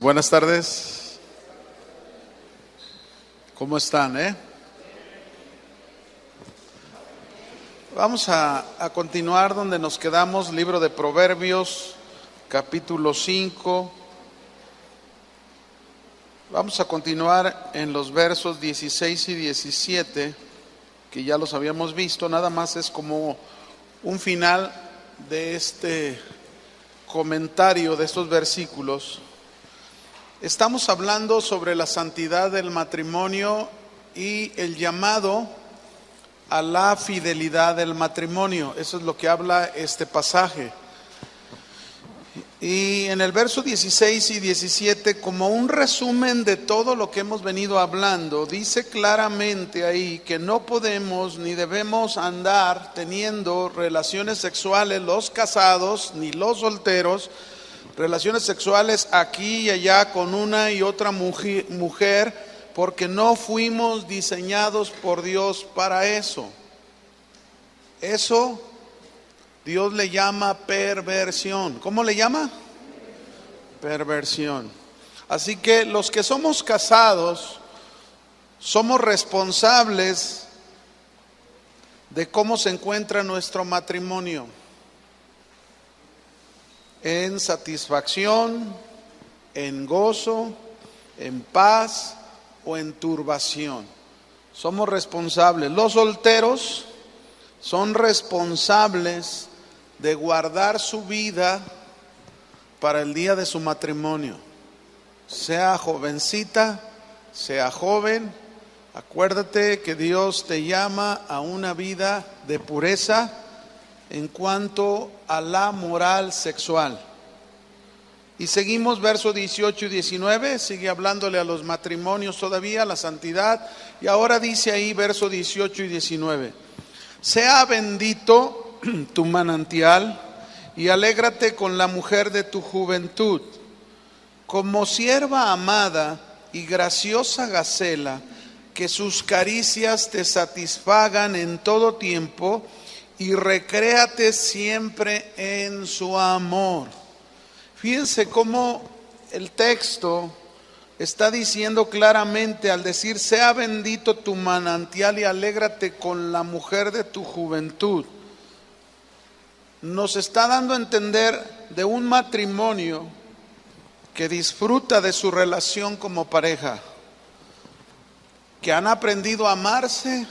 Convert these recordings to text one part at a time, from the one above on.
Buenas tardes. ¿Cómo están, Vamos a continuar donde nos quedamos, libro de Proverbios, capítulo 5. Vamos a continuar en los versos 16 y 17, que ya los habíamos visto. Nada más es como un final de este comentario de estos versículos. Estamos hablando sobre la santidad del matrimonio y el llamado a la fidelidad del matrimonio. Eso es lo que habla este pasaje. Y en el verso 16 y 17, como un resumen de todo lo que hemos venido hablando, dice claramente ahí que no podemos ni debemos andar teniendo relaciones sexuales los casados ni los solteros, relaciones sexuales aquí y allá con una y otra mujer, porque no fuimos diseñados por Dios para eso. Eso Dios le llama perversión. ¿Cómo le llama? Perversión. Así que los que somos casados somos responsables de cómo se encuentra nuestro matrimonio. En satisfacción, en gozo, en paz o en turbación. Somos responsables. Los solteros son responsables de guardar su vida para el día de su matrimonio. Sea jovencita, sea joven, acuérdate que Dios te llama a una vida de pureza en cuanto a la moral sexual. Y seguimos versos 18 y 19, sigue hablándole a los matrimonios todavía, la santidad. Y ahora dice ahí versos 18 y 19: sea bendito tu manantial y alégrate con la mujer de tu juventud. Como sierva amada y graciosa gacela, que sus caricias te satisfagan en todo tiempo y recréate siempre en su amor. Fíjense cómo el texto está diciendo claramente al decir: sea bendito tu manantial y alégrate con la mujer de tu juventud. Nos está dando a entender de un matrimonio que disfruta de su relación como pareja, que han aprendido a amarse,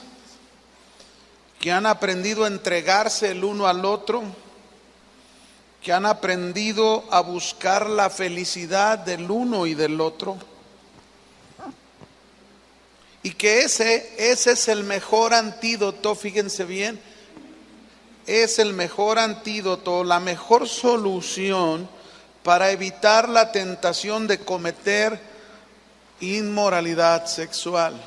que han aprendido a entregarse el uno al otro, que han aprendido a buscar la felicidad del uno y del otro, y que ese es el mejor antídoto. Fíjense bien, es el mejor antídoto, la mejor solución para evitar la tentación de cometer inmoralidad sexual.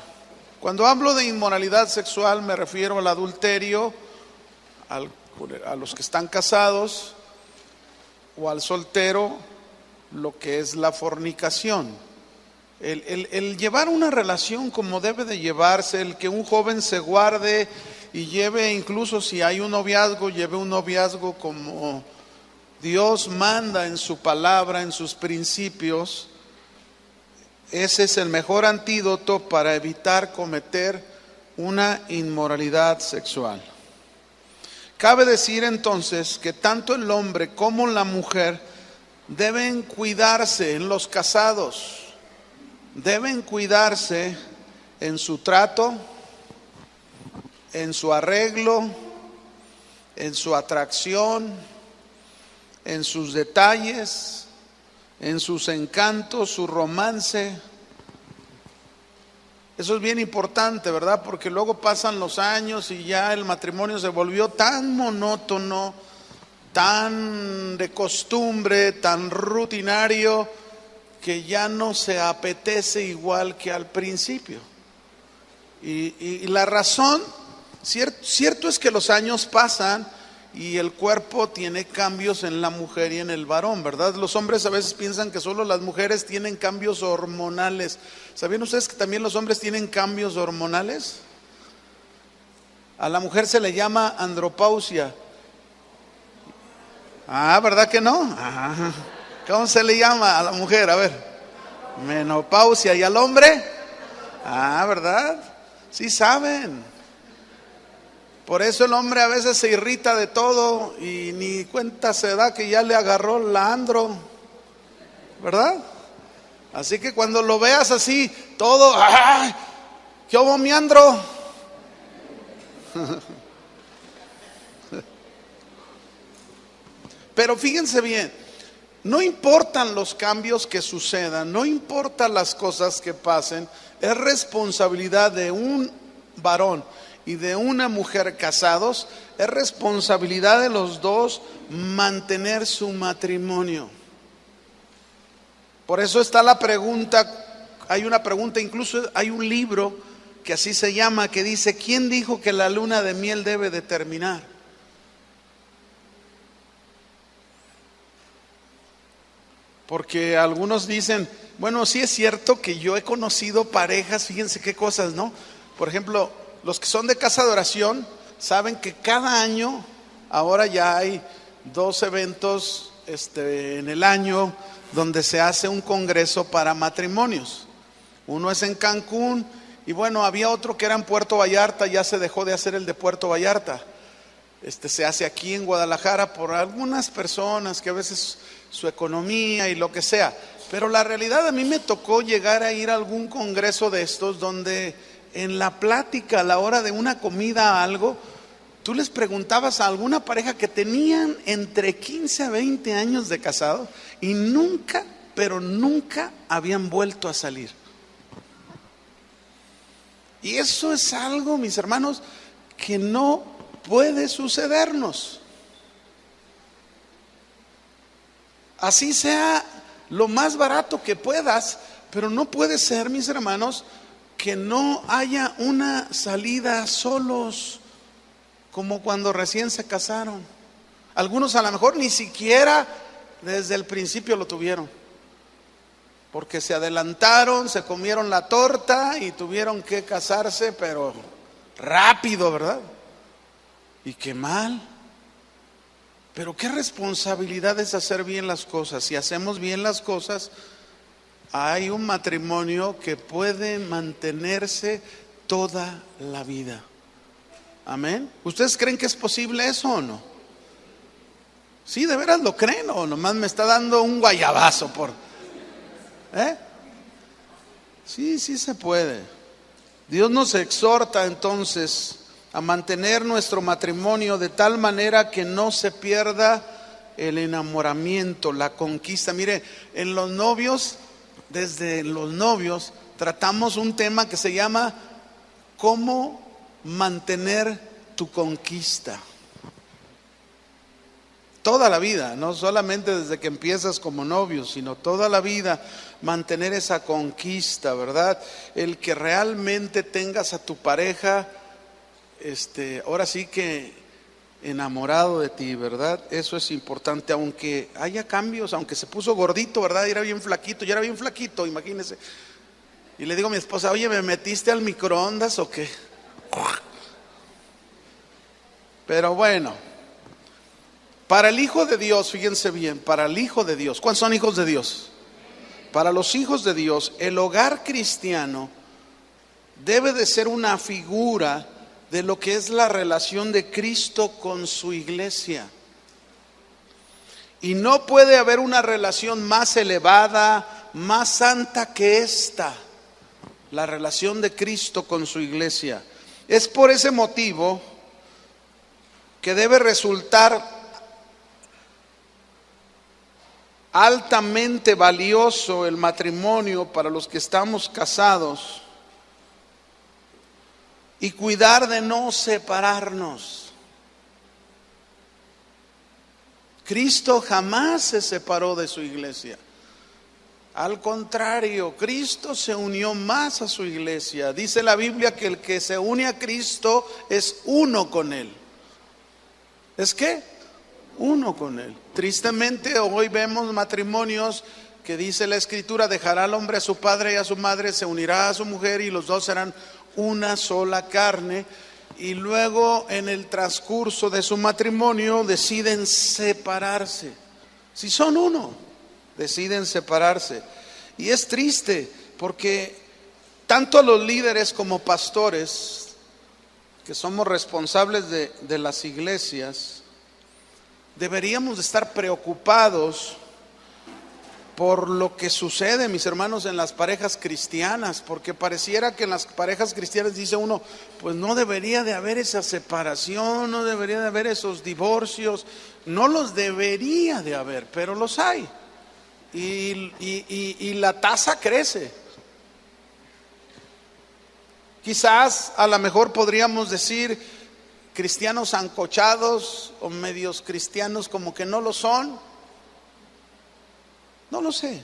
Cuando hablo de inmoralidad sexual me refiero al adulterio, a los que están casados, o al soltero, lo que es la fornicación. El llevar una relación como debe de llevarse, el que un joven se guarde y lleve, incluso si hay un noviazgo, lleve un noviazgo como Dios manda en su palabra, en sus principios. Ese es el mejor antídoto para evitar cometer una inmoralidad sexual. Cabe decir entonces que tanto el hombre como la mujer deben cuidarse en los casados, deben cuidarse en su trato, en su arreglo, en su atracción, en sus detalles, en sus encantos, su romance. Eso es bien importante, ¿verdad? Porque luego pasan los años y ya el matrimonio se volvió tan monótono, tan de costumbre, tan rutinario, que ya no se apetece igual que al principio. Y la razón, cierto es que los años pasan y el cuerpo tiene cambios en la mujer y en el varón, ¿verdad? Los hombres a veces piensan que solo las mujeres tienen cambios hormonales. ¿Sabían ustedes que también los hombres tienen cambios hormonales? A la mujer se le llama andropausia. ¿Verdad que no? ¿Cómo se le llama a la mujer? A ver. Menopausia. ¿Y al hombre? Ah, ¿verdad? Sí saben. Por eso el hombre a veces se irrita de todo y ni cuenta se da que ya le agarró la andro, ¿verdad? Así que cuando lo veas así, todo, ¡ay! ¿Qué hubo, mi andro? Pero fíjense bien, no importan los cambios que sucedan, no importan las cosas que pasen, es responsabilidad de un varón y de una mujer casados, es responsabilidad de los dos mantener su matrimonio. Por eso está la pregunta, hay una pregunta, incluso hay un libro que así se llama, que dice: ¿quién dijo que la luna de miel debe de terminar? Porque algunos dicen, bueno, sí es cierto que yo he conocido parejas, fíjense qué cosas, ¿no? Por ejemplo, los que son de casa de oración saben que cada año, ahora ya hay 2 eventos en el año donde se hace un congreso para matrimonios. Uno es en Cancún y bueno, había otro que era en Puerto Vallarta, ya se dejó de hacer el de Puerto Vallarta. Se hace aquí en Guadalajara por algunas personas que a veces su economía y lo que sea. Pero la realidad, a mí me tocó llegar a ir a algún congreso de estos donde en la plática, a la hora de una comida, algo, tú les preguntabas a alguna pareja que tenían entre 15 a 20 años de casado y nunca, pero nunca habían vuelto a salir. Y eso es algo, mis hermanos, que no puede sucedernos. Así sea lo más barato que puedas, pero no puede ser, mis hermanos, que no haya una salida solos, como cuando recién se casaron. Algunos a lo mejor ni siquiera desde el principio lo tuvieron, porque se adelantaron, se comieron la torta y tuvieron que casarse, pero rápido, ¿verdad? Y qué mal. Pero qué responsabilidad es hacer bien las cosas. Si hacemos bien las cosas, hay un matrimonio que puede mantenerse toda la vida. Amén. ¿Ustedes creen que es posible eso o no? ¿Sí, de veras lo creen o nomás me está dando un guayabazo por... Sí, sí se puede. Dios nos exhorta entonces a mantener nuestro matrimonio de tal manera que no se pierda el enamoramiento, la conquista. Mire, en los novios, desde los novios, tratamos un tema que se llama ¿cómo mantener tu conquista? Toda la vida, no solamente desde que empiezas como novio, sino toda la vida mantener esa conquista, ¿verdad? El que realmente tengas a tu pareja, ahora sí que enamorado de ti, ¿verdad? Eso es importante, aunque haya cambios, aunque se puso gordito, ¿verdad? Era bien flaquito, yo era bien flaquito, imagínense. Y le digo a mi esposa, oye, ¿me metiste al microondas o qué? Pero bueno, para el Hijo de Dios, fíjense bien, para el Hijo de Dios, ¿cuántos son hijos de Dios? Para los hijos de Dios, el hogar cristiano debe de ser una figura de lo que es la relación de Cristo con su iglesia. Y no puede haber una relación más elevada, más santa que esta, la relación de Cristo con su iglesia. Es por ese motivo que debe resultar altamente valioso el matrimonio para los que estamos casados y cuidar de no separarnos. Cristo jamás se separó de su iglesia. Al contrario, Cristo se unió más a su iglesia. Dice la Biblia que el que se une a Cristo es uno con Él. ¿Es qué? Uno con Él. Tristemente hoy vemos matrimonios que dice la Escritura, dejará al hombre a su padre y a su madre, se unirá a su mujer y los dos serán una sola carne. Y luego en el transcurso de su matrimonio deciden separarse. Si son uno, deciden separarse. Y es triste porque tanto a los líderes como pastores, que somos responsables de las iglesias, deberíamos de estar preocupados por lo que sucede, mis hermanos, en las parejas cristianas, porque pareciera que en las parejas cristianas, dice uno, pues no debería de haber esa separación, no debería de haber esos divorcios, no los debería de haber, pero los hay, y la tasa crece. Quizás a lo mejor podríamos decir cristianos ancochados o medios cristianos como que no lo son. No lo sé.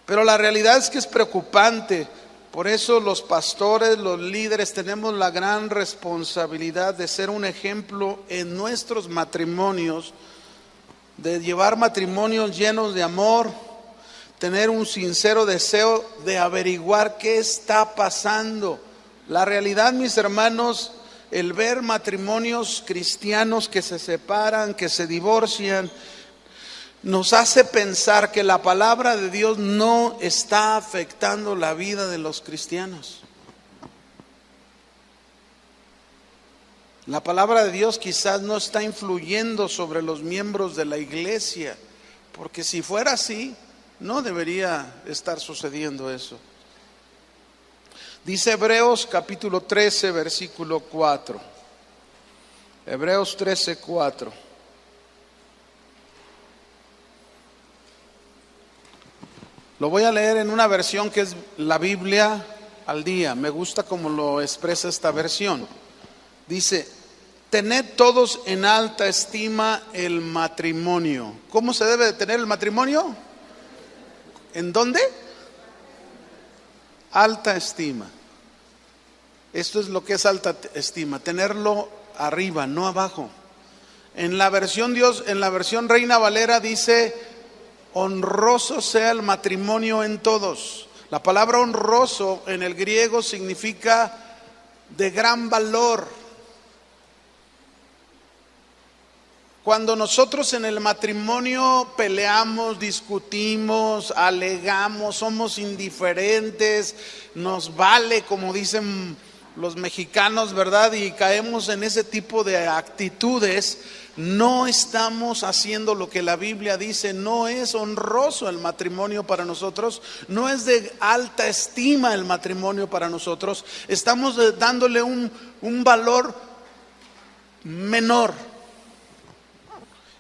Pero la realidad es que es preocupante. Por eso los pastores, los líderes tenemos la gran responsabilidad de ser un ejemplo en nuestros matrimonios, de llevar matrimonios llenos de amor, tener un sincero deseo de averiguar qué está pasando. La realidad, mis hermanos, el ver matrimonios cristianos que se separan, que se divorcian, nos hace pensar que la palabra de Dios no está afectando la vida de los cristianos. La palabra de Dios quizás no está influyendo sobre los miembros de la iglesia, porque si fuera así, no debería estar sucediendo eso. Dice Hebreos capítulo 13, versículo 4. Hebreos 13, 4. Lo voy a leer en una versión que es la Biblia al día. Me gusta cómo lo expresa esta versión. Dice: tened todos en alta estima el matrimonio. ¿Cómo se debe de tener el matrimonio? ¿En dónde? Alta estima. Esto es lo que es alta estima, tenerlo arriba, no abajo. En la versión Reina Valera dice: honroso sea el matrimonio en todos. La palabra honroso en el griego significa de gran valor. Cuando nosotros en el matrimonio peleamos, discutimos, alegamos, somos indiferentes, nos vale, como dicen los mexicanos, ¿verdad? Y caemos en ese tipo de actitudes, no estamos haciendo lo que la Biblia dice. No es honroso el matrimonio para nosotros, no es de alta estima el matrimonio para nosotros. Estamos dándole un valor menor.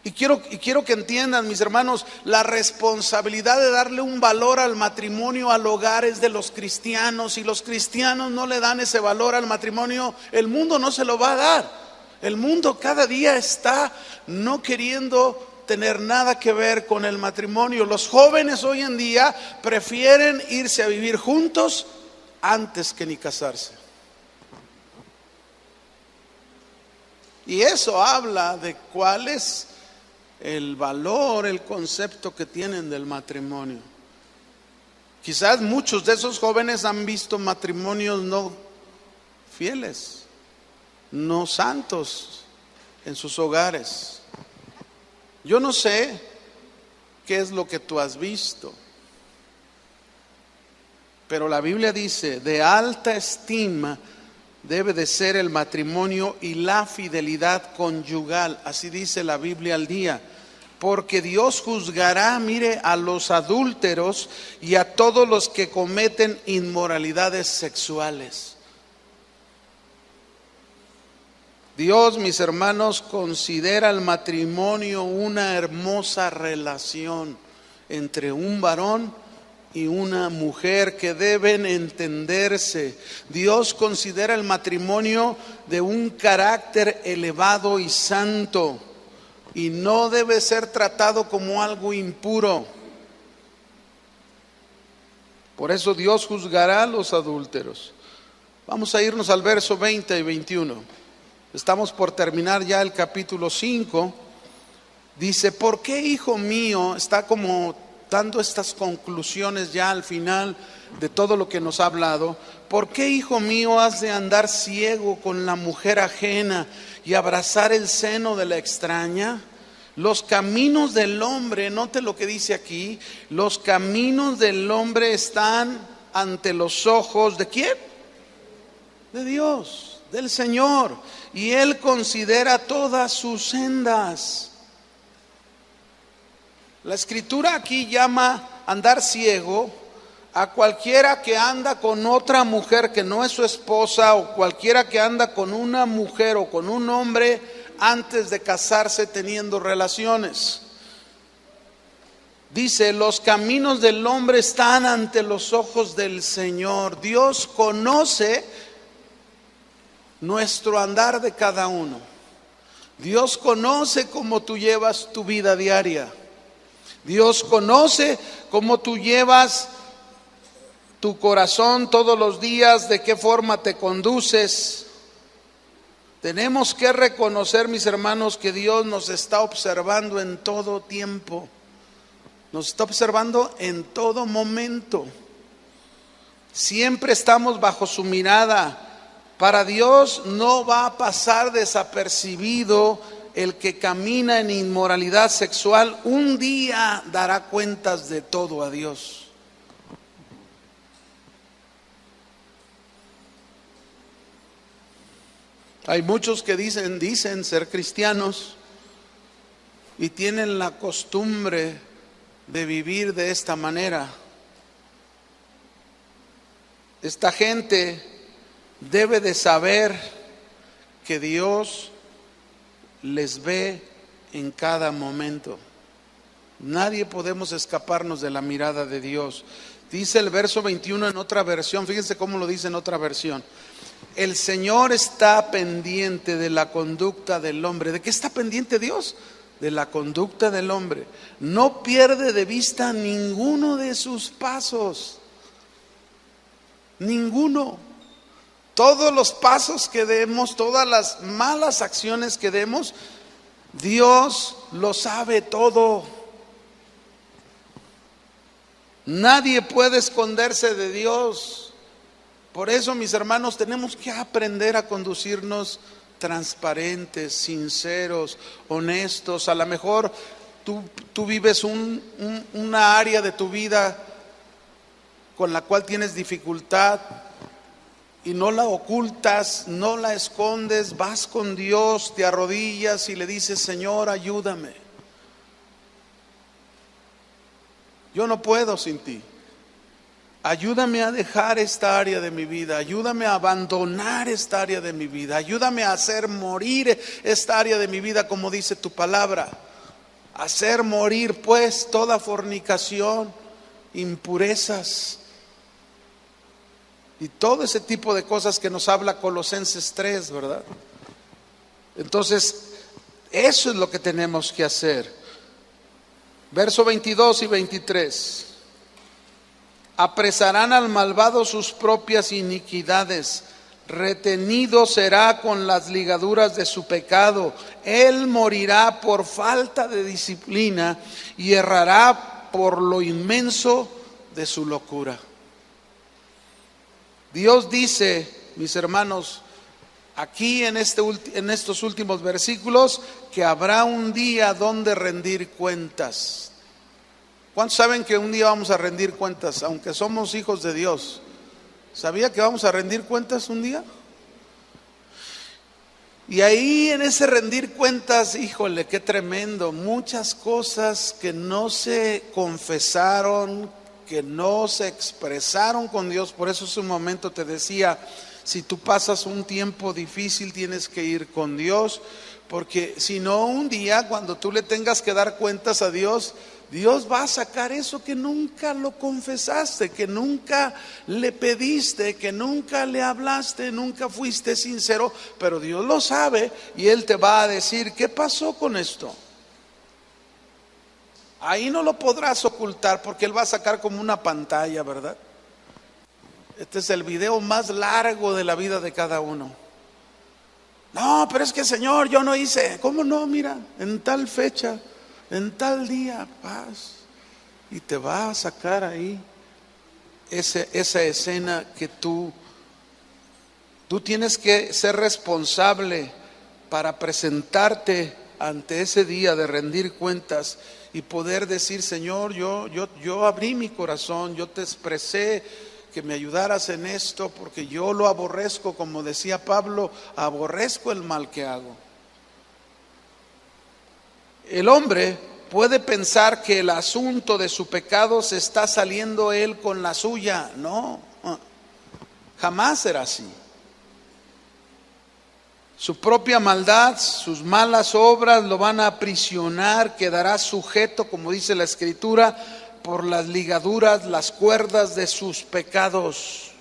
Y quiero que entiendan, mis hermanos, la responsabilidad de darle un valor al matrimonio, al hogar, es de los cristianos. Si los cristianos no le dan ese valor al matrimonio, el mundo no se lo va a dar. El mundo cada día está no queriendo tener nada que ver con el matrimonio. Los jóvenes hoy en día prefieren irse a vivir juntos antes que ni casarse. Y eso habla de cuál es el valor, el concepto que tienen del matrimonio. Quizás muchos de esos jóvenes han visto matrimonios no fieles, no santos en sus hogares. Yo no sé qué es lo que tú has visto, pero la Biblia dice: de alta estima debe de ser el matrimonio y la fidelidad conyugal. Así dice la Biblia al día. Porque Dios juzgará, mire, a los adúlteros y a todos los que cometen inmoralidades sexuales. Dios, mis hermanos, considera el matrimonio una hermosa relación entre un varón y una mujer que deben entenderse. Dios considera el matrimonio de un carácter elevado y santo, y no debe ser tratado como algo impuro. Por eso Dios juzgará a los adúlteros. Vamos a irnos al verso 20 y 21. Estamos por terminar ya el capítulo 5. Dice: ¿por qué, hijo mío? Está como dando estas conclusiones ya al final de todo lo que nos ha hablado. ¿Por qué, hijo mío, has de andar ciego con la mujer ajena y abrazar el seno de la extraña? Los caminos del hombre, note lo que dice aquí, los caminos del hombre están ante los ojos ¿de quién? De Dios, del Señor. Y Él considera todas sus sendas. La Escritura aquí llama andar ciego a cualquiera que anda con otra mujer que no es su esposa, o cualquiera que anda con una mujer o con un hombre antes de casarse teniendo relaciones. Dice, los caminos del hombre están ante los ojos del Señor. Dios conoce nuestro andar de cada uno. Dios conoce cómo tú llevas tu vida diaria. Dios conoce cómo tú llevas tu corazón todos los días, de qué forma te conduces. Tenemos que reconocer, mis hermanos, que Dios nos está observando en todo tiempo. Nos está observando en todo momento. Siempre estamos bajo su mirada. Para Dios no va a pasar desapercibido el que camina en inmoralidad sexual. Un día dará cuentas de todo a Dios. Hay muchos que dicen ser cristianos y tienen la costumbre de vivir de esta manera. Esta gente debe de saber que Dios les ve en cada momento. Nadie podemos escaparnos de la mirada de Dios. Dice el verso 21 en otra versión, fíjense cómo lo dice en otra versión. El Señor está pendiente de la conducta del hombre. ¿De qué está pendiente Dios? De la conducta del hombre. No pierde de vista ninguno de sus pasos. Ninguno. Todos los pasos que demos, todas las malas acciones que demos, Dios lo sabe todo. Nadie puede esconderse de Dios. Por eso, mis hermanos, tenemos que aprender a conducirnos transparentes, sinceros, honestos. A lo mejor tú vives una área de tu vida con la cual tienes dificultad y no la ocultas, no la escondes, vas con Dios, te arrodillas y le dices, Señor, ayúdame. Yo no puedo sin ti. Ayúdame a dejar esta área de mi vida, ayúdame a abandonar esta área de mi vida, ayúdame a hacer morir esta área de mi vida como dice tu palabra. Hacer morir pues toda fornicación, impurezas y todo ese tipo de cosas que nos habla Colosenses 3, ¿verdad? Entonces, eso es lo que tenemos que hacer. Verso 22 y 23. Apresarán al malvado sus propias iniquidades, retenido será con las ligaduras de su pecado. Él morirá por falta de disciplina y errará por lo inmenso de su locura. Dios dice, mis hermanos, aquí en estos últimos versículos, que habrá un día donde rendir cuentas. ¿Cuántos saben que un día vamos a rendir cuentas, aunque somos hijos de Dios? ¿Sabía que vamos a rendir cuentas un día? Y ahí en ese rendir cuentas, híjole, qué tremendo. Muchas cosas que no se confesaron, que no se expresaron con Dios. Por eso hace un momento te decía, si tú pasas un tiempo difícil tienes que ir con Dios, porque si no, un día cuando tú le tengas que dar cuentas a Dios, Dios va a sacar eso que nunca lo confesaste, que nunca le pediste, que nunca le hablaste, nunca fuiste sincero, pero Dios lo sabe y Él te va a decir, ¿qué pasó con esto? Ahí no lo podrás ocultar porque Él va a sacar como una pantalla, ¿verdad? Este es el video más largo de la vida de cada uno. No, pero es que Señor, yo no hice. ¿Cómo no? Mira, en tal fecha, en tal día, paz. Y te va a sacar ahí esa escena que tú tienes que ser responsable para presentarte ante ese día de rendir cuentas y poder decir: Señor, yo abrí mi corazón, yo te expresé que me ayudaras en esto, porque yo lo aborrezco, como decía Pablo, aborrezco el mal que hago. El hombre puede pensar que el asunto de su pecado se está saliendo él con la suya. No, jamás será así. Su propia maldad, sus malas obras lo van a aprisionar, quedará sujeto, como dice la Escritura, por las ligaduras, las cuerdas de sus pecados.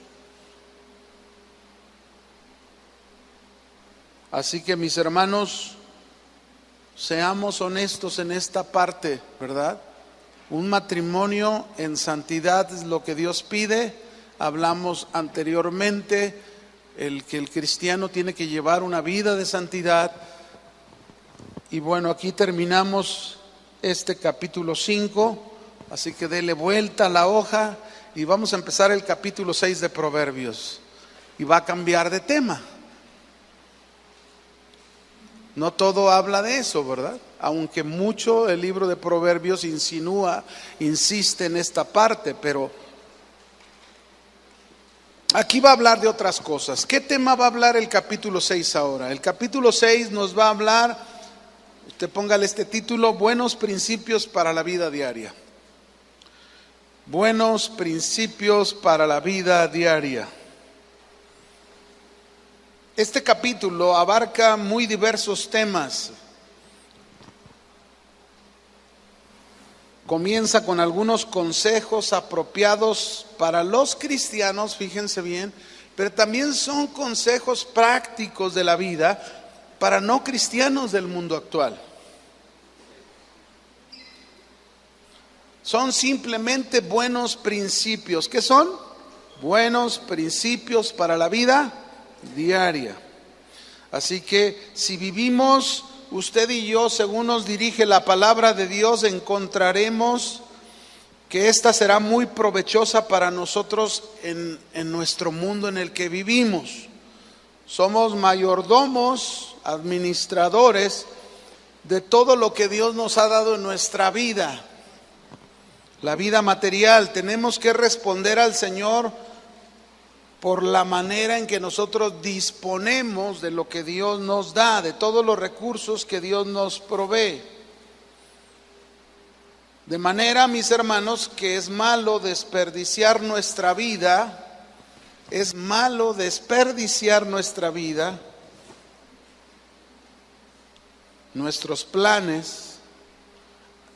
Así que, mis hermanos, seamos honestos en esta parte, ¿verdad? Un matrimonio en santidad es lo que Dios pide. Hablamos anteriormente que el cristiano tiene que llevar una vida de santidad. Y bueno, aquí terminamos este capítulo 5, así que dele vuelta a la hoja y vamos a empezar el capítulo 6 de Proverbios. Y va a cambiar de tema. No todo habla de eso, ¿verdad? Aunque mucho el libro de Proverbios insiste en esta parte, pero aquí va a hablar de otras cosas. ¿Qué tema va a hablar el capítulo 6 ahora? El capítulo 6 nos va a hablar, usted póngale este título: Buenos principios para la vida diaria. Buenos principios para la vida diaria. Este capítulo abarca muy diversos temas. Comienza con algunos consejos apropiados para los cristianos, fíjense bien, pero también son consejos prácticos de la vida para no cristianos del mundo actual. Son simplemente buenos principios. ¿Qué son? Buenos principios para la vida diaria. Así que si vivimos usted y yo según nos dirige la palabra de Dios, encontraremos que esta será muy provechosa para nosotros en nuestro mundo en el que vivimos. Somos mayordomos, administradores de todo lo que Dios nos ha dado en nuestra vida, la vida material. Tenemos que responder al Señor por la manera en que nosotros disponemos de lo que Dios nos da, de todos los recursos que Dios nos provee. De manera, mis hermanos, que es malo desperdiciar nuestra vida, es malo desperdiciar nuestra vida, nuestros planes,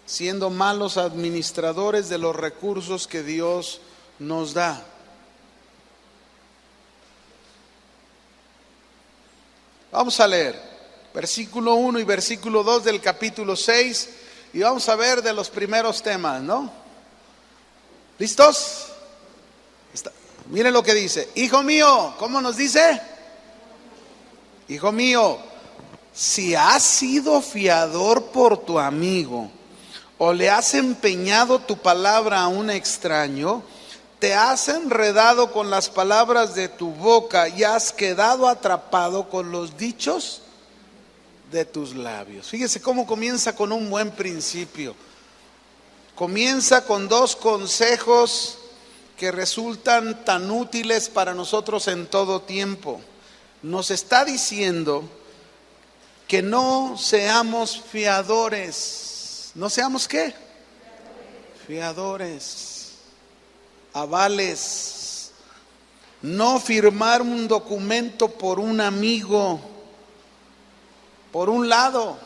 siendo malos administradores de los recursos que Dios nos da. Vamos a leer versículo 1 y versículo 2 del capítulo 6 y vamos a ver de los primeros temas, ¿no? ¿Listos? Miren lo que dice: hijo mío, ¿cómo nos dice? Hijo mío, si has sido fiador por tu amigo o le has empeñado tu palabra a un extraño, te has enredado con las palabras de tu boca y has quedado atrapado con los dichos de tus labios. Fíjese cómo comienza con un buen principio. Comienza con dos consejos que resultan tan útiles para nosotros en todo tiempo. Nos está diciendo que no seamos fiadores. ¿No seamos qué? Fiadores. Avales. No firmar un documento por un amigo, por un lado.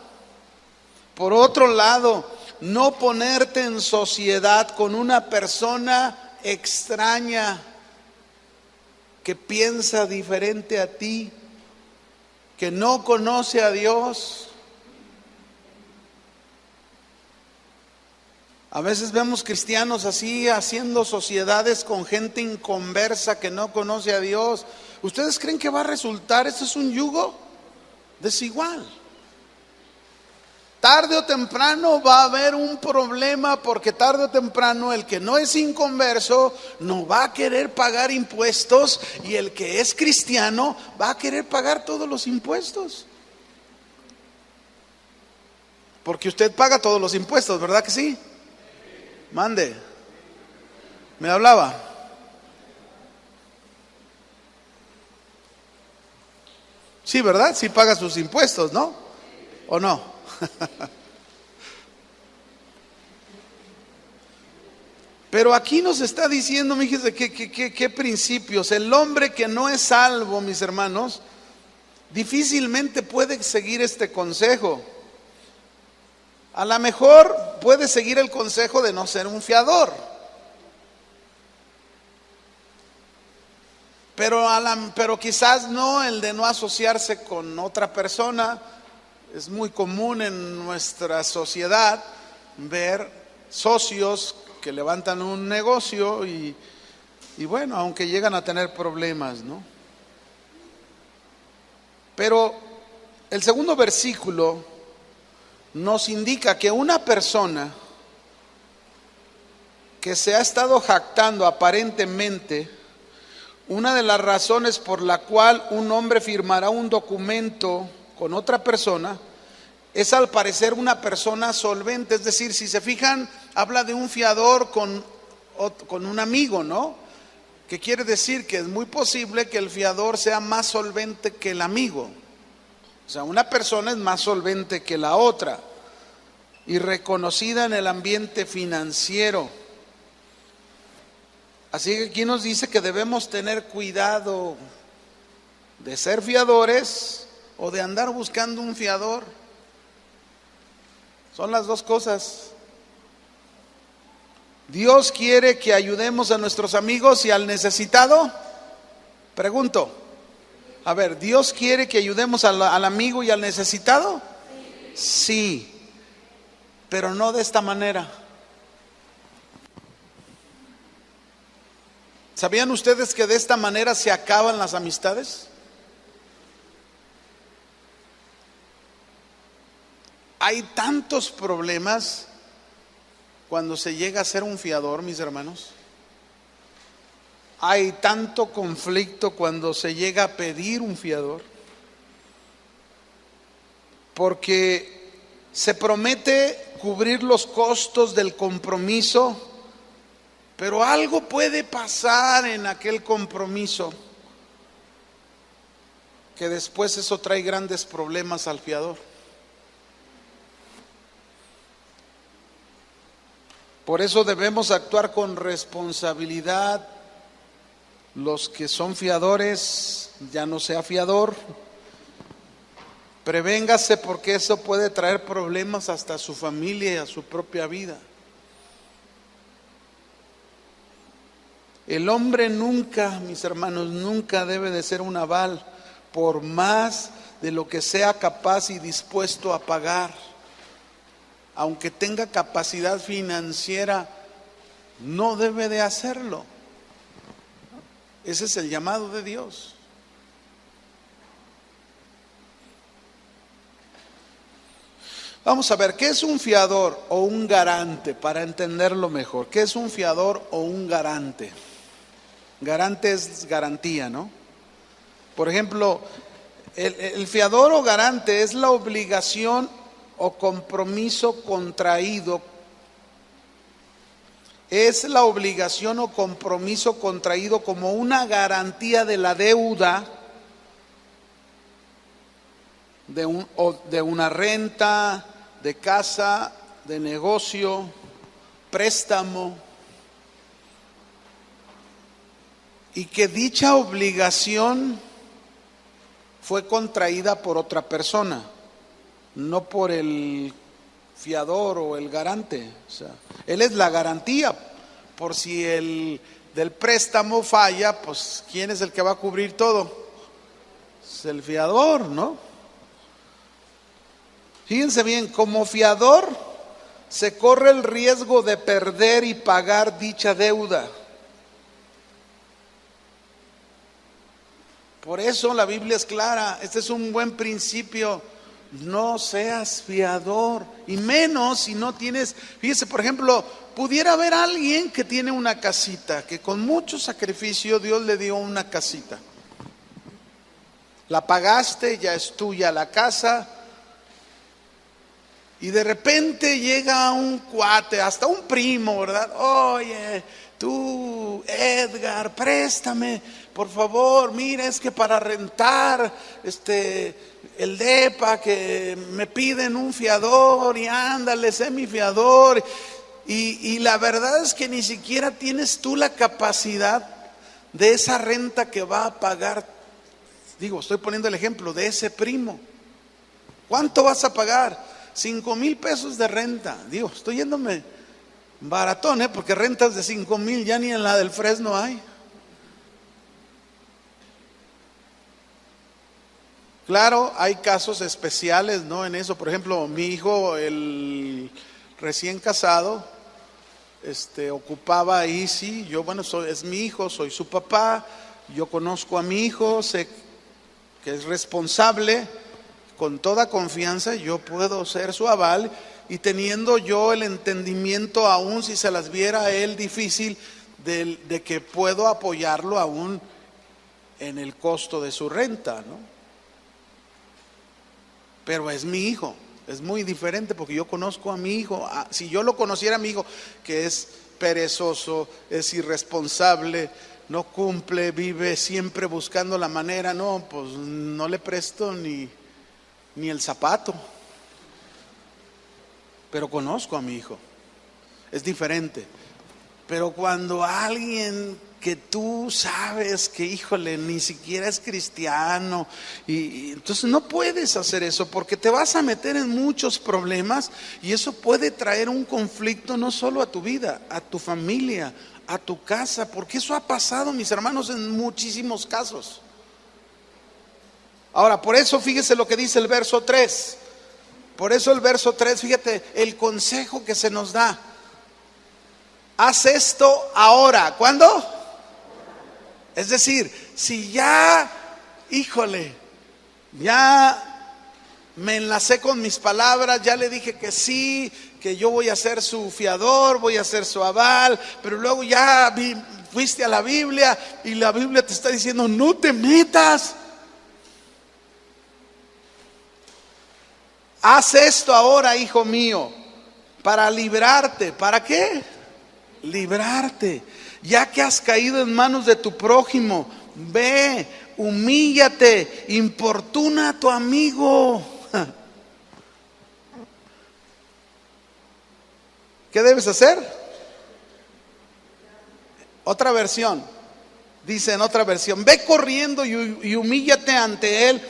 Por otro lado, no ponerte en sociedad con una persona extraña que piensa diferente a ti, que no conoce a Dios. A veces vemos cristianos así haciendo sociedades con gente inconversa que no conoce a Dios. ¿Ustedes creen que va a resultar? ¿Esto es un yugo desigual? Tarde o temprano va a haber un problema, porque tarde o temprano el que no es inconverso no va a querer pagar impuestos y el que es cristiano va a querer pagar todos los impuestos. Porque usted paga todos los impuestos, ¿verdad que sí? Mande. ¿Me hablaba? Sí, ¿verdad? Sí paga sus impuestos, ¿no? ¿O no? Pero aquí nos está diciendo, fíjese, qué principios. El hombre que no es salvo, mis hermanos, difícilmente puede seguir este consejo. A lo mejor puede seguir el consejo de no ser un fiador. Pero quizás no el de no asociarse con otra persona. Es muy común en nuestra sociedad ver socios que levantan un negocio y bueno, aunque llegan a tener problemas, ¿no? Pero el segundo versículo nos indica que una persona que se ha estado jactando aparentemente, una de las razones por la cual un hombre firmará un documento con otra persona es al parecer una persona solvente. Es decir, si se fijan, habla de un fiador con un amigo, ¿no? Que quiere decir que es muy posible que el fiador sea más solvente que el amigo. O sea, una persona es más solvente que la otra y reconocida en el ambiente financiero. Así que aquí nos dice que debemos tener cuidado de ser fiadores o de andar buscando un fiador. Son las dos cosas. Dios quiere que ayudemos a nuestros amigos y al necesitado. Pregunto, a ver, ¿Dios quiere que ayudemos al amigo y al necesitado? Sí, pero no de esta manera. ¿Sabían ustedes que de esta manera se acaban las amistades? Hay tantos problemas cuando se llega a ser un fiador, mis hermanos. Hay tanto conflicto cuando se llega a pedir un fiador. Porque se promete cubrir los costos del compromiso, pero algo puede pasar en aquel compromiso que después eso trae grandes problemas al fiador. Por eso debemos actuar con responsabilidad. Los que son fiadores, ya no sea fiador. Prevéngase, porque eso puede traer problemas hasta a su familia y a su propia vida. El hombre nunca, mis hermanos, nunca debe de ser un aval por más de lo que sea capaz y dispuesto a pagar. Aunque tenga capacidad financiera, no debe de hacerlo. Ese es el llamado de Dios. Vamos a ver, ¿qué es un fiador o un garante? Para entenderlo mejor, ¿qué es un fiador o un garante? Garante es garantía, ¿no? Por ejemplo, el fiador o garante es la obligación o compromiso contraído. Es la obligación o compromiso contraído como una garantía de la deuda de una renta, de casa, de negocio, préstamo. Y que dicha obligación fue contraída por otra persona, no por el fiador o el garante. O sea, él es la garantía. Por si el del préstamo falla, pues ¿quién es el que va a cubrir todo? Es el fiador, ¿no? Fíjense bien, como fiador se corre el riesgo de perder y pagar dicha deuda. Por eso la Biblia es clara. Este es un buen principio. No seas fiador, y menos si no tienes. Fíjese, por ejemplo, pudiera haber alguien que tiene una casita, que con mucho sacrificio Dios le dio una casita. La pagaste, ya es tuya la casa, Y de repente llega un cuate, hasta un primo, ¿verdad? Oye, tú, Edgar, préstame, por favor, mira, es que para rentar el depa, que me piden un fiador, y ándale, sé mi fiador. Y la verdad es que ni siquiera tienes tú la capacidad de esa renta que va a pagar. Digo, estoy poniendo el ejemplo de ese primo. ¿Cuánto vas a pagar? 5,000 pesos de renta. Digo, estoy yéndome baratón, porque rentas de 5,000 ya ni en la del Fresno hay. Claro, hay casos especiales, ¿no? En eso, por ejemplo, mi hijo, el recién casado, ocupaba ahí, sí, yo, bueno, es mi hijo, soy su papá, yo conozco a mi hijo, sé que es responsable, con toda confianza yo puedo ser su aval, y teniendo yo el entendimiento, aún si se las viera a él difícil, de que puedo apoyarlo aún en el costo de su renta, ¿no? Pero es mi hijo, es muy diferente, porque yo conozco a mi hijo. Si yo lo conociera a mi hijo, que es perezoso, es irresponsable, no cumple, vive siempre buscando la manera, no, pues no le presto ni el zapato. Pero conozco a mi hijo, es diferente. Pero cuando alguien que tú sabes que, híjole, ni siquiera es cristiano, y entonces no puedes hacer eso, porque te vas a meter en muchos problemas, y eso puede traer un conflicto no solo a tu vida, a tu familia, a tu casa, porque eso ha pasado, mis hermanos, en muchísimos casos. Ahora, por eso fíjese lo que dice el verso 3. Por eso el verso 3, fíjate el consejo que se nos da. Haz esto ahora. ¿Cuándo? Es decir, si ya, híjole, ya me enlacé con mis palabras, ya le dije que sí, que yo voy a ser su fiador, voy a ser su aval, pero luego ya fuiste a la Biblia y la Biblia te está diciendo, no te metas. Haz esto ahora, hijo mío, para librarte. ¿Para qué? Librarte. Ya que has caído en manos de tu prójimo, ve, humíllate, importuna a tu amigo. ¿Qué debes hacer? Otra versión, dice en otra versión, ve corriendo y humíllate ante él.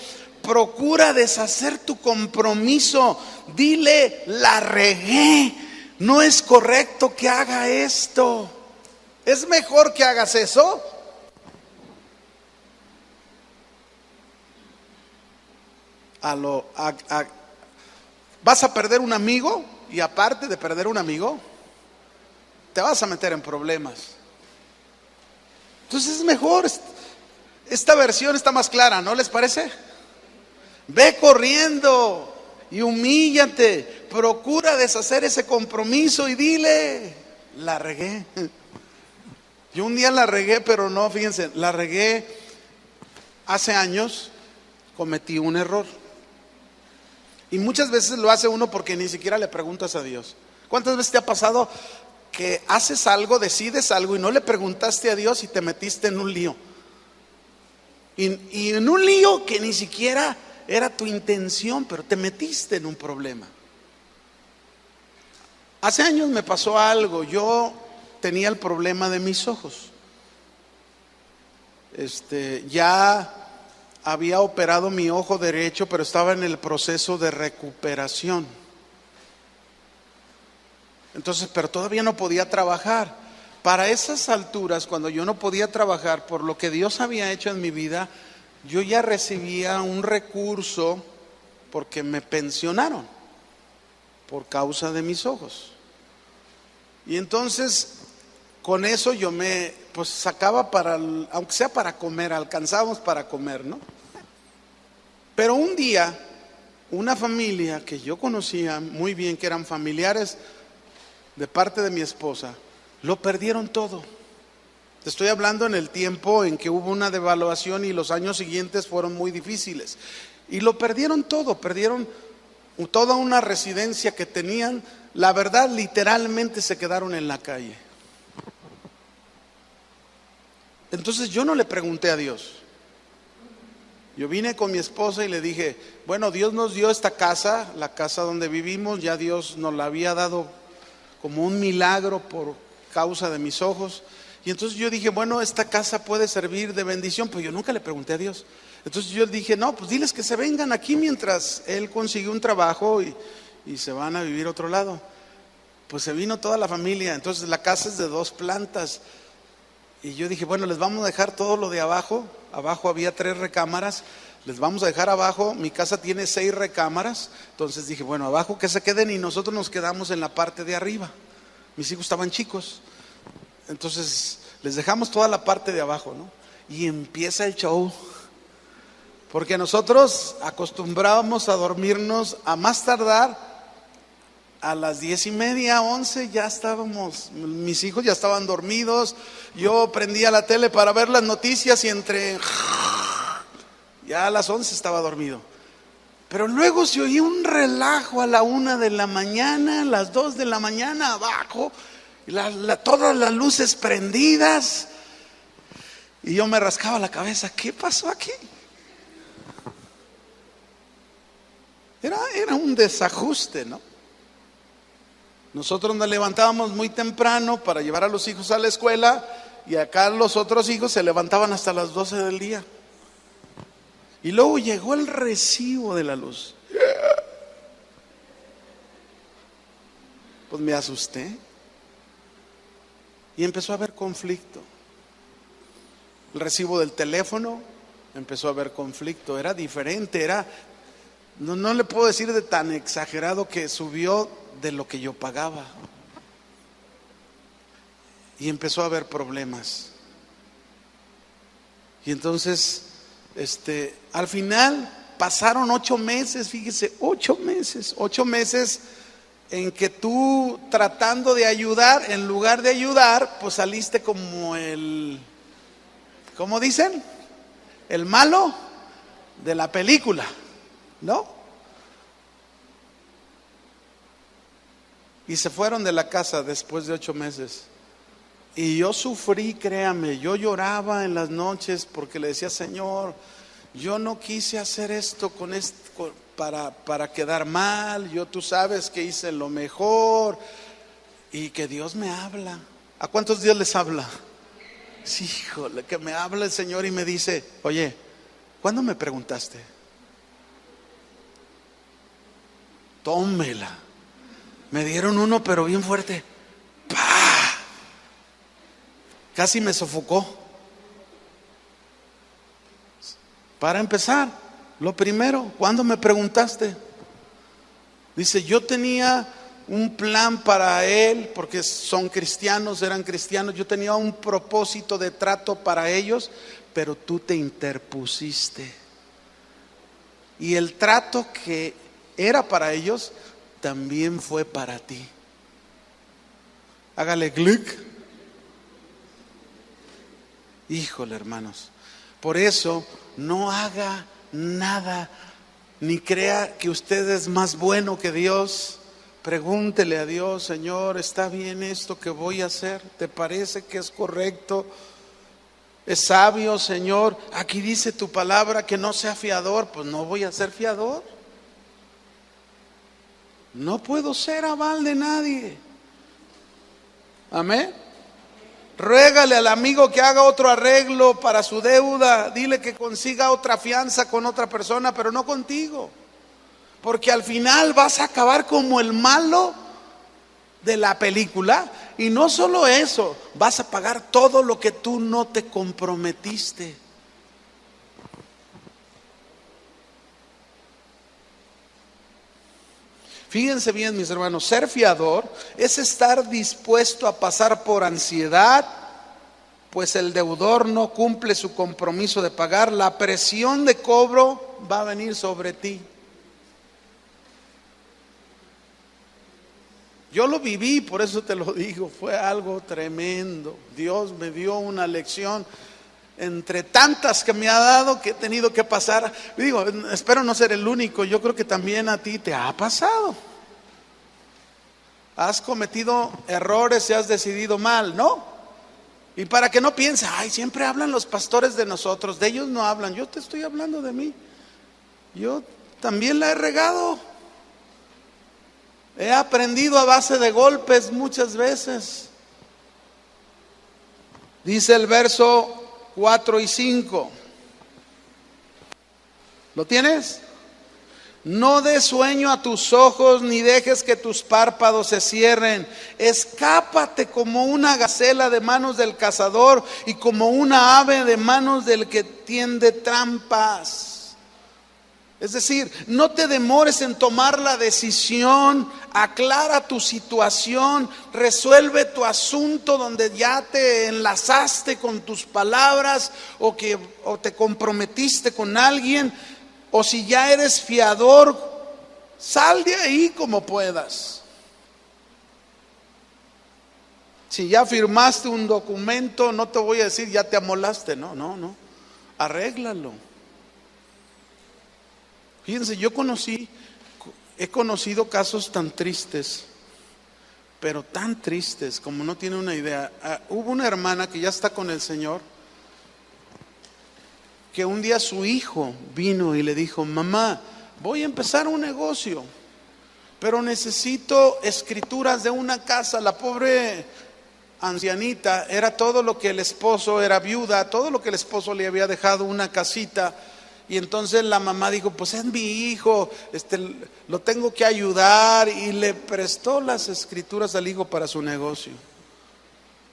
Procura deshacer tu compromiso. Dile, la regué, no es correcto que haga esto. ¿Es mejor que hagas eso? ¿Vas a perder un amigo? Y aparte de perder un amigo, te vas a meter en problemas. Entonces es mejor. Esta versión está más clara, ¿no les parece? Ve corriendo y humíllate. Procura deshacer ese compromiso y dile, la regué. Yo un día la regué, pero no, fíjense, la regué hace años, cometí un error. Y muchas veces lo hace uno porque ni siquiera le preguntas a Dios. ¿Cuántas veces te ha pasado que haces algo, decides algo y no le preguntaste a Dios y te metiste en un lío? Y en un lío que ni siquiera era tu intención, pero te metiste en un problema. Hace años me pasó algo. Yo tenía el problema de mis ojos. Ya había operado mi ojo derecho, pero estaba en el proceso de recuperación. Entonces, pero todavía no podía trabajar. Para esas alturas, cuando yo no podía trabajar por lo que Dios había hecho en mi vida, yo ya recibía un recurso porque me pensionaron por causa de mis ojos. Y entonces, con eso yo pues sacaba aunque sea para comer, alcanzábamos para comer, ¿no? Pero un día, una familia que yo conocía muy bien, que eran familiares de parte de mi esposa, lo perdieron todo. Te estoy hablando en el tiempo en que hubo una devaluación y los años siguientes fueron muy difíciles. Y lo perdieron todo, perdieron toda una residencia que tenían, la verdad, literalmente se quedaron en la calle. Entonces yo no le pregunté a Dios. Yo vine con mi esposa y le dije, bueno, Dios nos dio esta casa, la casa donde vivimos, ya Dios nos la había dado como un milagro por causa de mis ojos. Y entonces yo dije, bueno, esta casa puede servir de bendición, pero yo nunca le pregunté a Dios. Entonces yo dije, no, pues diles que se vengan aquí mientras él consigue un trabajo y se van a vivir a otro lado. Pues se vino toda la familia. Entonces la casa es de 2 plantas. Y yo dije, bueno, les vamos a dejar todo lo de abajo. Abajo había 3 recámaras. Les vamos a dejar abajo. Mi casa tiene 6 recámaras. Entonces dije, bueno, abajo que se queden y nosotros nos quedamos en la parte de arriba. Mis hijos estaban chicos. Entonces les dejamos toda la parte de abajo, ¿no? Y empieza el show. Porque nosotros acostumbrábamos a dormirnos a más tardar a las 10:30, 11 ya estábamos, mis hijos ya estaban dormidos. Yo prendía la tele para ver las noticias y ya a las 11 estaba dormido. Pero luego se oía un relajo a la 1 de la mañana, a las 2 de la mañana abajo, todas las luces prendidas. Y yo me rascaba la cabeza, ¿qué pasó aquí? Era un desajuste, ¿no? Nosotros nos levantábamos muy temprano para llevar a los hijos a la escuela y acá los otros hijos se levantaban hasta las 12 del día. Y luego llegó el recibo de la luz. Pues me asusté y empezó a haber conflicto. El recibo del teléfono empezó a haber conflicto, era diferente, no le puedo decir de tan exagerado que subió de lo que yo pagaba. Y empezó a haber problemas. Y entonces, al final pasaron 8 meses, fíjese, 8 meses en que tú tratando de ayudar, en lugar de ayudar, pues saliste como ¿cómo dicen? El malo de la película, ¿no? Y se fueron de la casa después de 8 meses. Y yo sufrí, créame, yo lloraba en las noches porque le decía, Señor, yo no quise hacer esto para quedar mal. Tú sabes que hice lo mejor. Y que Dios me habla. ¿A cuántos Dios les habla? Sí, híjole, que me habla el Señor y me dice, oye, ¿cuándo me preguntaste? Tómela. Me dieron uno, pero bien fuerte. ¡Pah! Casi me sofocó. Para empezar, lo primero, ¿cuándo me preguntaste? Dice, yo tenía un plan para él, porque eran cristianos. Yo tenía un propósito de trato para ellos, pero tú te interpusiste. Y el trato que era para ellos también fue para ti. Hágale clic. Híjole, hermanos, por eso no haga nada, ni crea que usted es más bueno que Dios. Pregúntele a Dios, Señor, ¿está bien esto que voy a hacer? ¿Te parece que es correcto? ¿Es sabio, Señor? Aquí dice tu palabra que no sea fiador. Pues no voy a ser fiador. No puedo ser aval de nadie. Amén. Ruégale al amigo que haga otro arreglo para su deuda. Dile que consiga otra fianza con otra persona, pero no contigo. Porque al final vas a acabar como el malo de la película. Y no solo eso, vas a pagar todo lo que tú no te comprometiste. Fíjense bien, mis hermanos, ser fiador es estar dispuesto a pasar por ansiedad, pues el deudor no cumple su compromiso de pagar. La presión de cobro va a venir sobre ti. Yo lo viví, por eso te lo digo, fue algo tremendo. Dios me dio una lección. entre tantas que me ha dado, que he tenido que pasar. Digo, espero no ser el único, yo creo que también a ti te ha pasado. Has cometido errores y has decidido mal, ¿no? Y para que no pienses, ay, siempre hablan los pastores de nosotros, de ellos no hablan. Yo te estoy hablando de mí. Yo también la he regado. He aprendido a base de golpes muchas veces. Dice el verso 4 y 5. ¿Lo tienes? No des sueño a tus ojos, ni dejes que tus párpados se cierren. Escápate como una gacela de manos del cazador y como una ave de manos del que tiende trampas. Es decir, no te demores en tomar la decisión, aclara tu situación, resuelve tu asunto donde ya te enlazaste con tus palabras o te comprometiste con alguien. O si ya eres fiador, sal de ahí como puedas. Si ya firmaste un documento, no te voy a decir ya te amolaste, no, arréglalo. Fíjense, he conocido casos tan tristes, pero tan tristes como no tiene una idea. Hubo una hermana que ya está con el Señor, que un día su hijo vino y le dijo: mamá, voy a empezar un negocio, pero necesito escrituras de una casa. La pobre ancianita era todo lo que el esposo, era viuda, todo lo que el esposo le había dejado, una casita. Y entonces la mamá dijo: pues es mi hijo, lo tengo que ayudar, y le prestó las escrituras al hijo para su negocio.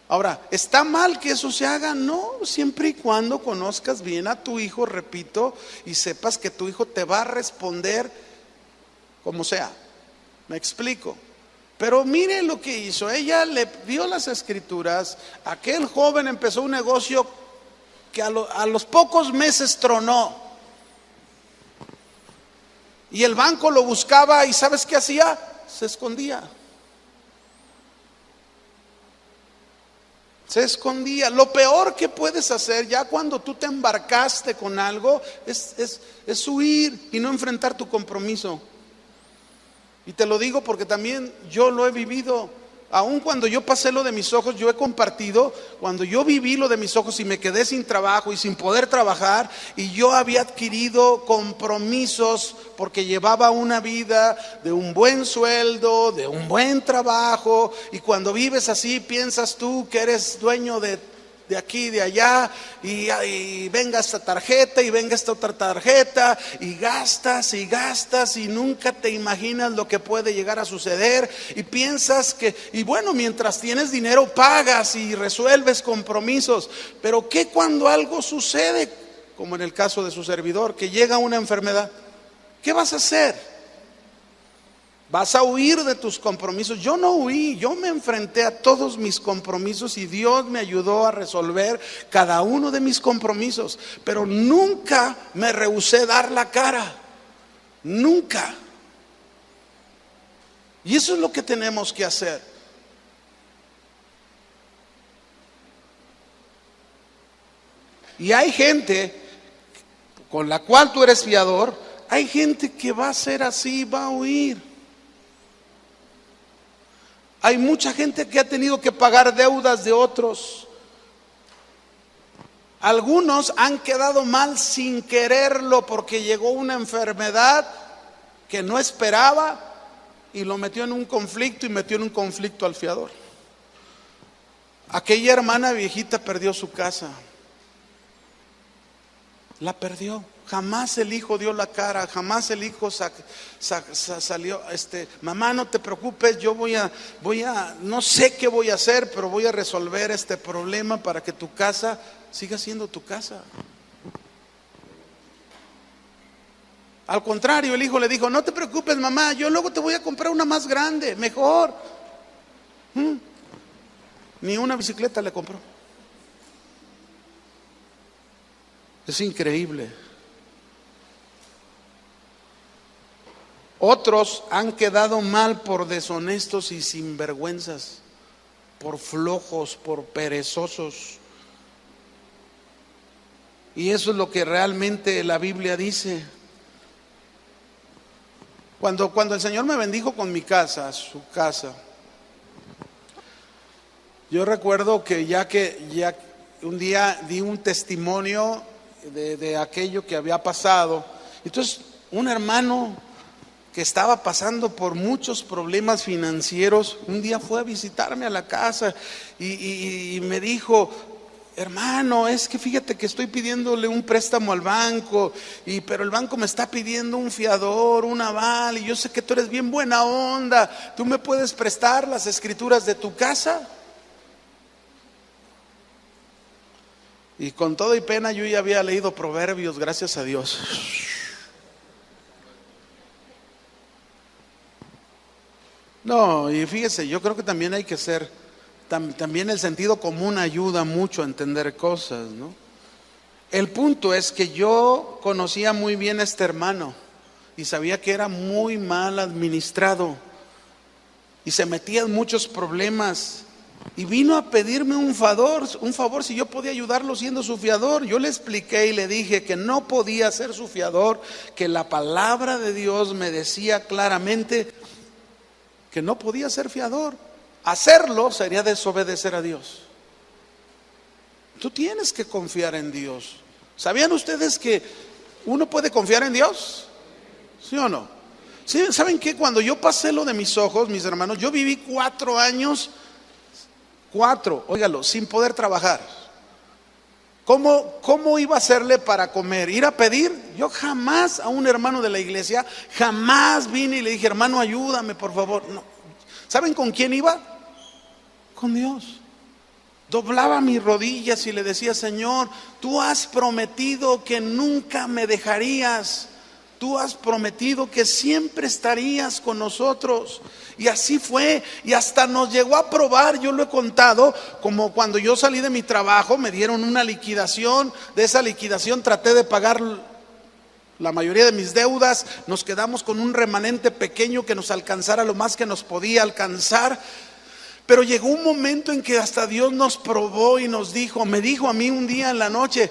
Ahora, ¿está mal que eso se haga? No, siempre y cuando conozcas bien a tu hijo, repito, y sepas que tu hijo te va a responder como sea. ¿Me explico? Pero mire lo que hizo. Ella le dio las escrituras. Aquel joven empezó un negocio que a los pocos meses tronó. Y el banco lo buscaba, y ¿sabes qué hacía? Se escondía. Se escondía. Lo peor que puedes hacer ya cuando tú te embarcaste con algo es huir y no enfrentar tu compromiso. Y te lo digo porque también yo lo he vivido. Aun cuando yo pasé lo de mis ojos, yo he compartido, cuando yo viví lo de mis ojos y me quedé sin trabajo y sin poder trabajar, y yo había adquirido compromisos porque llevaba una vida de un buen sueldo, de un buen trabajo, y cuando vives así piensas tú que eres dueño de aquí, de allá, y venga esta tarjeta y venga esta otra tarjeta, y gastas y nunca te imaginas lo que puede llegar a suceder, y piensas que, y bueno, mientras tienes dinero pagas y resuelves compromisos. Pero ¿qué cuando algo sucede? Como en el caso de su servidor, que llega una enfermedad. ¿Qué vas a hacer? ¿Vas a huir de tus compromisos? Yo no huí, yo me enfrenté a todos mis compromisos y Dios me ayudó a resolver cada uno de mis compromisos. Pero nunca me rehusé dar la cara, nunca. Y eso es lo que tenemos que hacer. Y hay gente con la cual tú eres fiador, hay gente que va a ser así, va a huir. Hay mucha gente que ha tenido que pagar deudas de otros. Algunos han quedado mal sin quererlo porque llegó una enfermedad que no esperaba y lo metió en un conflicto, y metió en un conflicto al fiador. Aquella hermana viejita perdió su casa. La perdió. Jamás el hijo dio la cara, jamás el hijo salió, mamá, no te preocupes, yo voy a, no sé qué voy a hacer, pero voy a resolver este problema para que tu casa siga siendo tu casa. Al contrario, el hijo le dijo: no te preocupes, mamá, yo luego te voy a comprar una más grande, mejor. Ni una bicicleta le compró. Es increíble. Otros han quedado mal por deshonestos y sinvergüenzas, por flojos, por perezosos. Y eso es lo que realmente la Biblia dice. Cuando el Señor me bendijo con mi casa, su casa, yo recuerdo que ya un día di un testimonio de aquello que había pasado. Entonces, un hermano que estaba pasando por muchos problemas financieros, un día fue a visitarme a la casa y me dijo: hermano, es que fíjate que estoy pidiéndole un préstamo al banco, pero el banco me está pidiendo un fiador, un aval, y yo sé que tú eres bien buena onda, ¿tú me puedes prestar las escrituras de tu casa? Y con todo y pena yo ya había leído Proverbios, gracias a Dios. No, y fíjese, yo creo que también hay que ser, también el sentido común ayuda mucho a entender cosas, ¿no? El punto es que yo conocía muy bien a este hermano y sabía que era muy mal administrado y se metía en muchos problemas. Y vino a pedirme un favor si yo podía ayudarlo siendo su fiador. Yo le expliqué y le dije que no podía ser su fiador, que la palabra de Dios me decía claramente que no podía ser fiador. Hacerlo sería desobedecer a Dios. Tú tienes que confiar en Dios. ¿Sabían ustedes que uno puede confiar en Dios? ¿Sí o no? ¿Sí? ¿Saben qué? Cuando yo pasé lo de mis ojos, mis hermanos, yo viví 4 años, óigalo, sin poder trabajar. ¿Cómo iba a hacerle para comer? ¿Ir a pedir? Yo jamás a un hermano de la iglesia, jamás vine y le dije: hermano, ayúdame por favor. No. ¿Saben con quién iba? Con Dios. Doblaba mis rodillas y le decía: Señor, tú has prometido que nunca me dejarías. Tú has prometido que siempre estarías con nosotros. Y así fue, y hasta nos llegó a probar. Yo lo he contado, como cuando yo salí de mi trabajo, me dieron una liquidación. De esa liquidación traté de pagar la mayoría de mis deudas. Nos quedamos con un remanente pequeño que nos alcanzara lo más que nos podía alcanzar. Pero llegó un momento en que hasta Dios nos probó y me dijo a mí un día en la noche,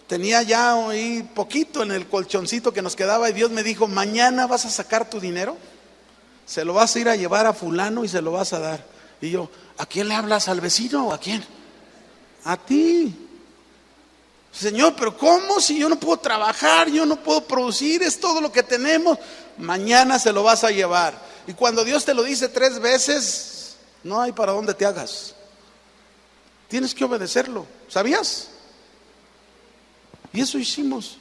tenía ya ahí poquito en el colchoncito que nos quedaba, y Dios me dijo: mañana vas a sacar tu dinero, se lo vas a ir a llevar a fulano y se lo vas a dar. Y yo: ¿a quién le hablas? ¿Al vecino o a quién? A ti. Señor, pero ¿cómo? Si yo no puedo trabajar, yo no puedo producir, es todo lo que tenemos. Mañana se lo vas a llevar. Y cuando Dios te lo dice 3 veces, no hay para dónde te hagas. Tienes que obedecerlo. ¿Sabías? Y eso hicimos.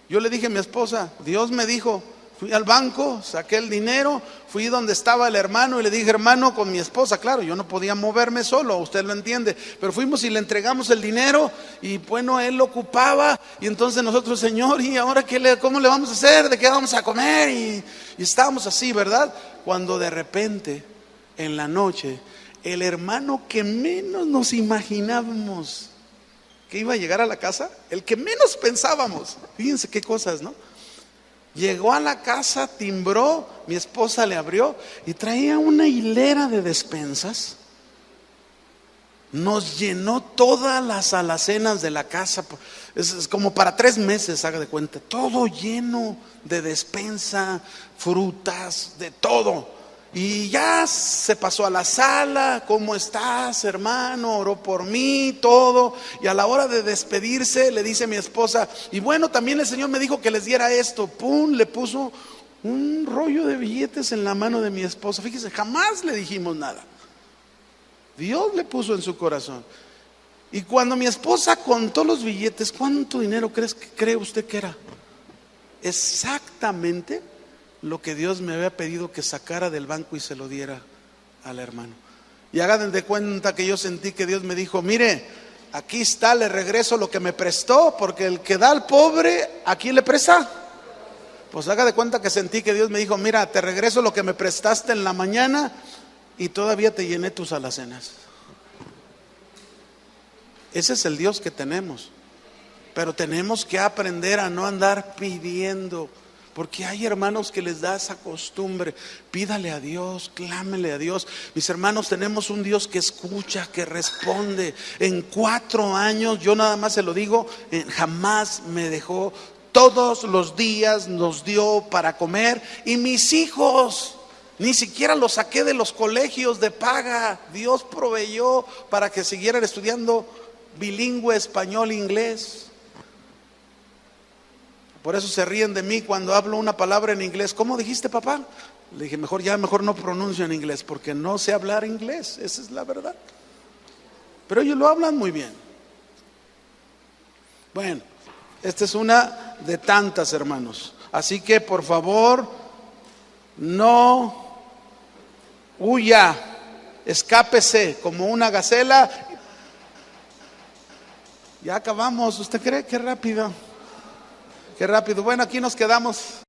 Yo le dije a mi esposa: Dios me dijo. Fui al banco, saqué el dinero, fui donde estaba el hermano y le dije: hermano, con mi esposa, claro, yo no podía moverme solo, usted lo entiende, pero fuimos y le entregamos el dinero, y bueno, él lo ocupaba, y entonces nosotros: Señor, ¿y ahora cómo le vamos a hacer? ¿De qué vamos a comer? Y estábamos así, ¿verdad? Cuando de repente, en la noche, el hermano que menos nos imaginábamos que iba a llegar a la casa, el que menos pensábamos, fíjense qué cosas, ¿no? Llegó a la casa, timbró, mi esposa le abrió y traía una hilera de despensas. Nos llenó todas las alacenas de la casa, es como para 3 meses, haga de cuenta, todo lleno de despensa, frutas, de todo. Y ya se pasó a la sala: ¿cómo estás, hermano? Oró por mí, todo. Y a la hora de despedirse le dice a mi esposa: y bueno, también el Señor me dijo que les diera esto. Pum, le puso un rollo de billetes en la mano de mi esposa. Fíjese, jamás le dijimos nada. Dios le puso en su corazón. Y cuando mi esposa contó los billetes, ¿cuánto dinero cree usted que era? Exactamente lo que Dios me había pedido que sacara del banco y se lo diera al hermano. Y hagan de cuenta que yo sentí que Dios me dijo: mire, aquí está, le regreso lo que me prestó, porque el que da al pobre, ¿a quién le presta? Pues haga de cuenta que sentí que Dios me dijo: mira, te regreso lo que me prestaste en la mañana y todavía te llené tus alacenas. Ese es el Dios que tenemos. Pero tenemos que aprender a no andar pidiendo. Porque hay hermanos que les da esa costumbre. Pídale a Dios, clámele a Dios. Mis hermanos, tenemos un Dios que escucha, que responde. En 4 años, yo nada más se lo digo, jamás me dejó. Todos los días nos dio para comer. Y mis hijos, ni siquiera los saqué de los colegios de paga. Dios proveyó para que siguieran estudiando bilingüe, español, inglés. Por eso se ríen de mí cuando hablo una palabra en inglés. ¿Cómo dijiste, papá? Le dije, mejor no pronuncio en inglés, porque no sé hablar inglés. Esa es la verdad. Pero ellos lo hablan muy bien. Bueno, esta es una de tantas, hermanos. Así que por favor, no huya, escápese como una gacela. Ya acabamos. ¿Usted cree? Qué rápido. Qué rápido. Bueno, aquí nos quedamos.